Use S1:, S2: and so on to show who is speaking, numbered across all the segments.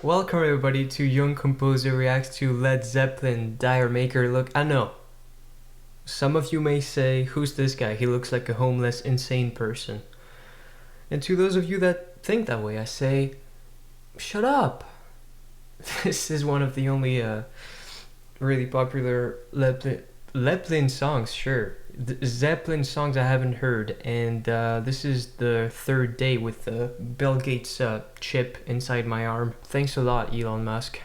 S1: Welcome everybody to Young Composer Reacts to Led Zeppelin, Dire Mak'er. Look, I know, some of you may say, who's this guy? He looks like a homeless, insane person. And to those of you that think that way, I say, shut up. This is one of the only really popular Zeppelin songs, sure. Zeppelin songs I haven't heard, and this is the third day with the Bill Gates chip inside my arm. Thanks a lot, Elon Musk.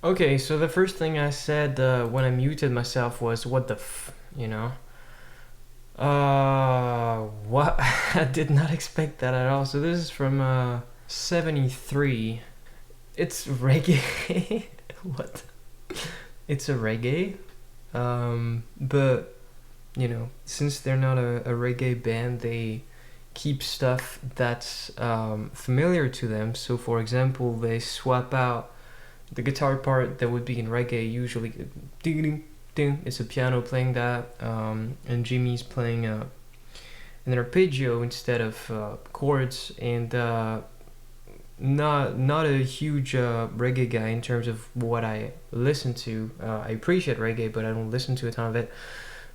S1: Okay, so the first thing I said when I muted myself was, what the f, you know? What? I did not expect that at all. So this is from 73. It's reggae. What? It's a reggae. But, you know, since they're not a reggae band, they keep stuff that's familiar to them. So for example, they swap out the guitar part that would be in reggae, usually it's a piano playing that, and Jimmy's playing an arpeggio instead of chords, and not a huge reggae guy in terms of what I listen to. I appreciate reggae, but I don't listen to a ton of it.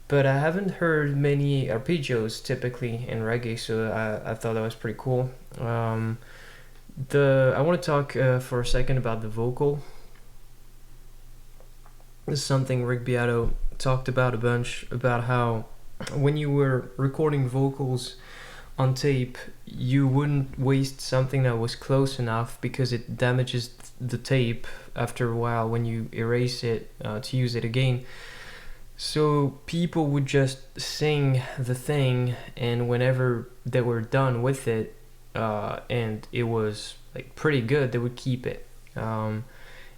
S1: But I haven't heard many arpeggios typically in reggae, so I thought that was pretty cool. I want to talk for a second about the vocal. This is something Rick Beato talked about a bunch, about how when you were recording vocals on tape, you wouldn't waste something that was close enough because it damages the tape after a while when you erase it to use it again. So people would just sing the thing, and whenever they were done with it, and it was like pretty good, they would keep it.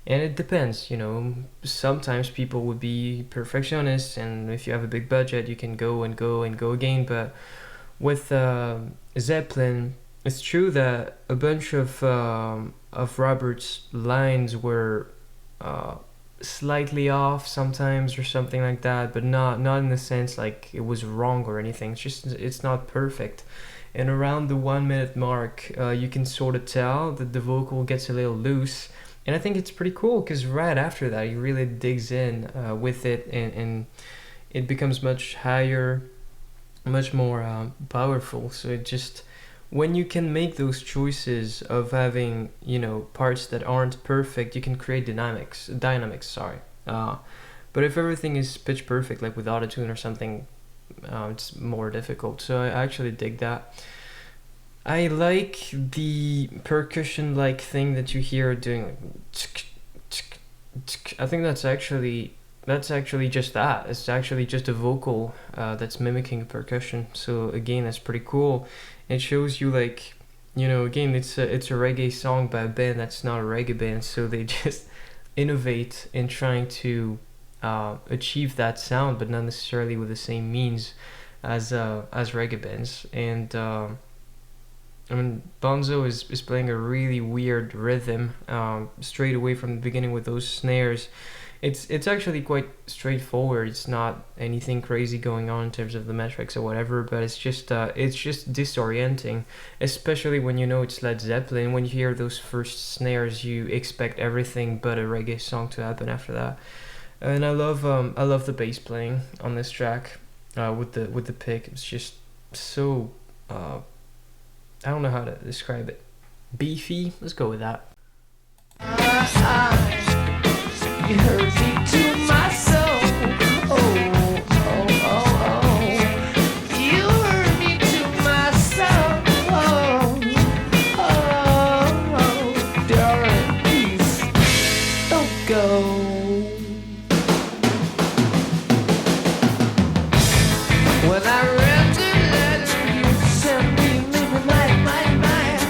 S1: And it depends, you know. Sometimes people would be perfectionists, and if you have a big budget, you can go and go and go again. But with Zeppelin, it's true that a bunch of Robert's lines were slightly off sometimes or something like that, but not in the sense like it was wrong or anything. It's just, it's not perfect. And around the 1 minute mark, you can sort of tell that the vocal gets a little loose, and I think it's pretty cool because right after that he really digs in with it, and it becomes much higher, much more powerful. So it just, when you can make those choices of having, you know, parts that aren't perfect, you can create dynamics, sorry. But if everything is pitch perfect, like with autotune or something, it's more difficult. So I actually dig that. I like the percussion like thing that you hear doing, like, I think that's actually that's actually just that. It's actually just a vocal that's mimicking percussion. So again, that's pretty cool. It shows you like, again, it's a reggae song by a band that's not a reggae band. So they just innovate in trying to achieve that sound, but not necessarily with the same means as reggae bands. And I mean, Bonzo is playing a really weird rhythm straight away from the beginning with those snares. It's actually quite straightforward. It's not anything crazy going on in terms of the metrics or whatever, but it's just disorienting, especially when you know it's Led Zeppelin. When you hear those first snares, you expect everything but a reggae song to happen after that. And I love the bass playing on this track with the pick. It's just so I don't know how to describe it. Beefy. Let's go with that.
S2: You hurt me to my soul. Oh, oh, oh, oh. You hurt me to my soul. Oh, oh, oh. Darling, please don't go. When I read the letter you sent me, made me mine, mine, mine.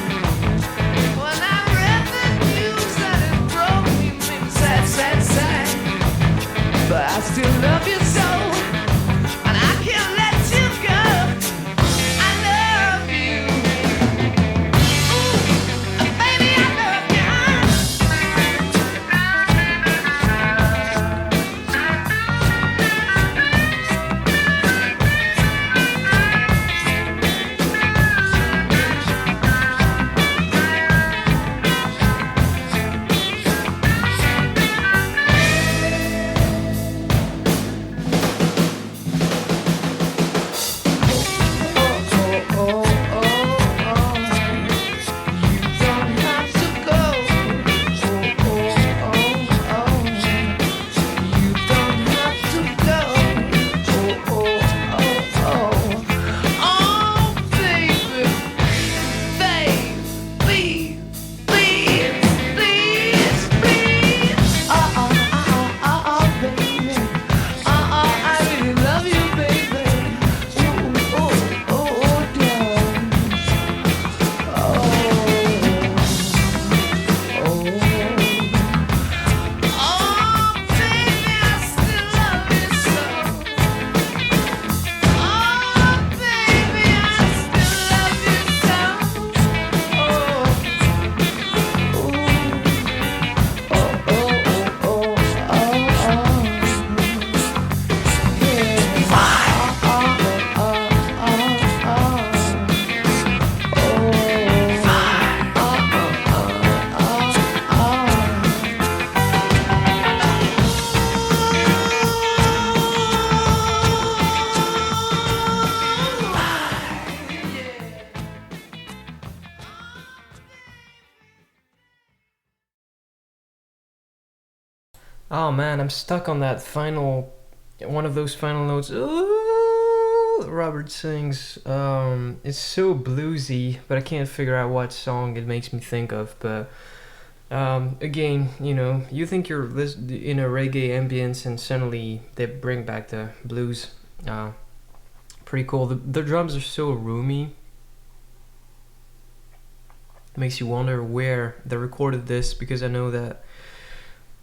S2: When I read the news that it broke me, made me sad, sad, sad. But I still love you so, and I can't let you go. I love you. Ooh, baby, I love you.
S1: Oh man, I'm stuck on that one of those final notes. Ooh, Robert sings. It's so bluesy, but I can't figure out what song it makes me think of. But again, you think you're in a reggae ambience, and suddenly they bring back the blues. Pretty cool. The drums are so roomy. Makes you wonder where they recorded this, because I know that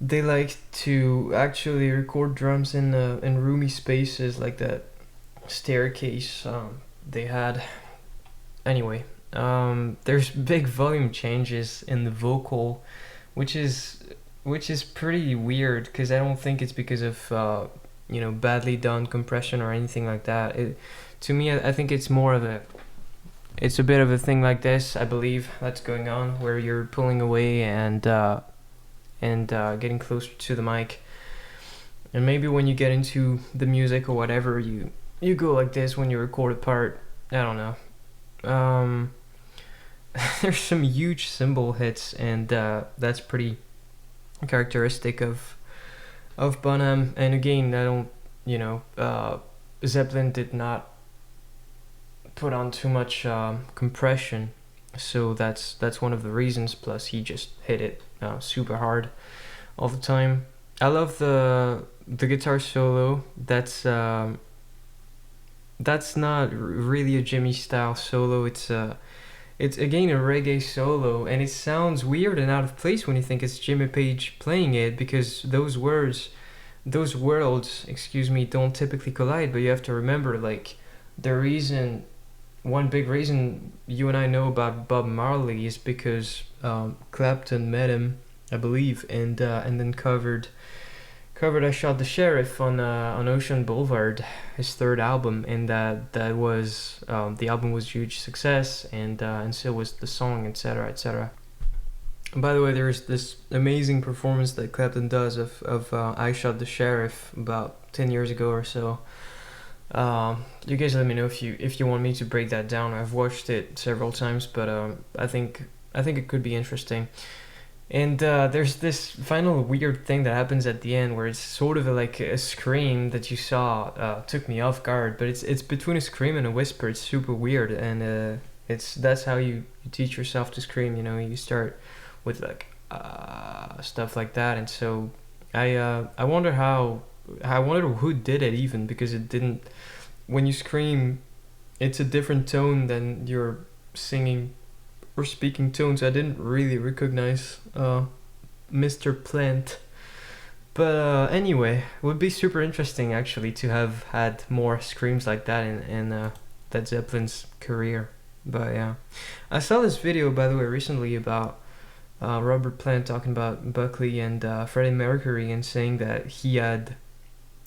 S1: they like to actually record drums in roomy spaces, like that staircase they had. Anyway, there's big volume changes in the vocal, which is pretty weird, because I don't think it's because of badly done compression or anything like that. To me, I think it's more of it's a bit of a thing like this, I believe, that's going on, where you're pulling away and getting closer to the mic. And maybe when you get into the music or whatever, you go like this when you record a part. I don't know. There's some huge cymbal hits, and that's pretty characteristic of Bonham. And again, I don't, Zeppelin did not put on too much compression, so that's one of the reasons. Plus, he just hit it super hard all the time. I love the the guitar solo, that's not really a Jimmy style solo. It's again a reggae solo, and it sounds weird and out of place when you think it's Jimmy Page playing it, because those worlds, excuse me, don't typically collide. But you have to remember, like, the reason, one big reason you and I know about Bob Marley is because Clapton met him, I believe, and then covered "I Shot the Sheriff" on Ocean Boulevard, his third album, and that was the album was a huge success, and so was the song, etc., etc. By the way, there's this amazing performance that Clapton does of "I Shot the Sheriff" about 10 years ago or so. You guys let me know if you want me to break that down. I've watched it several times, but I think it could be interesting. And there's this final weird thing that happens at the end where it's sort of like a scream that you saw took me off guard, but it's between a scream and a whisper. It's super weird, and that's how you teach yourself to scream. You know, you start with like stuff like that, and so I wonder I wonder who did it even, because it didn't. When you scream, it's a different tone than your singing or speaking tones. I didn't really recognize Mr. Plant. But anyway, it would be super interesting actually to have had more screams like that in Led Zeppelin's career. But yeah, I saw this video, by the way, recently about Robert Plant talking about Buckley and Freddie Mercury, and saying that he had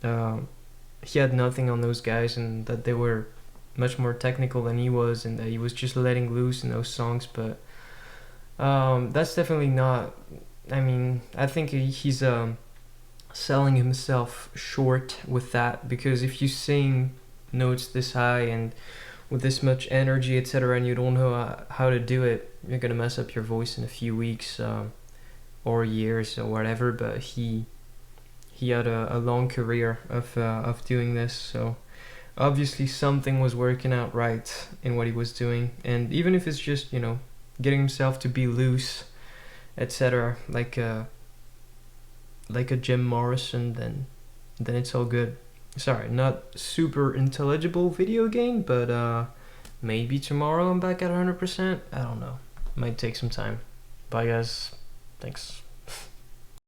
S1: nothing on those guys, and that they were much more technical than he was, and that he was just letting loose in those songs. But that's definitely not. I mean, I think he's selling himself short with that, because if you sing notes this high and with this much energy, etc., and you don't know how to do it, you're gonna mess up your voice in a few weeks or years or whatever. But he had a long career of doing this, so obviously something was working out right in what he was doing. And even if it's just, you know, getting himself to be loose, etc., like a Jim Morrison, then it's all good. Sorry, not super intelligible video game, but maybe tomorrow I'm back at 100%. I don't know, might take some time. Bye guys, thanks.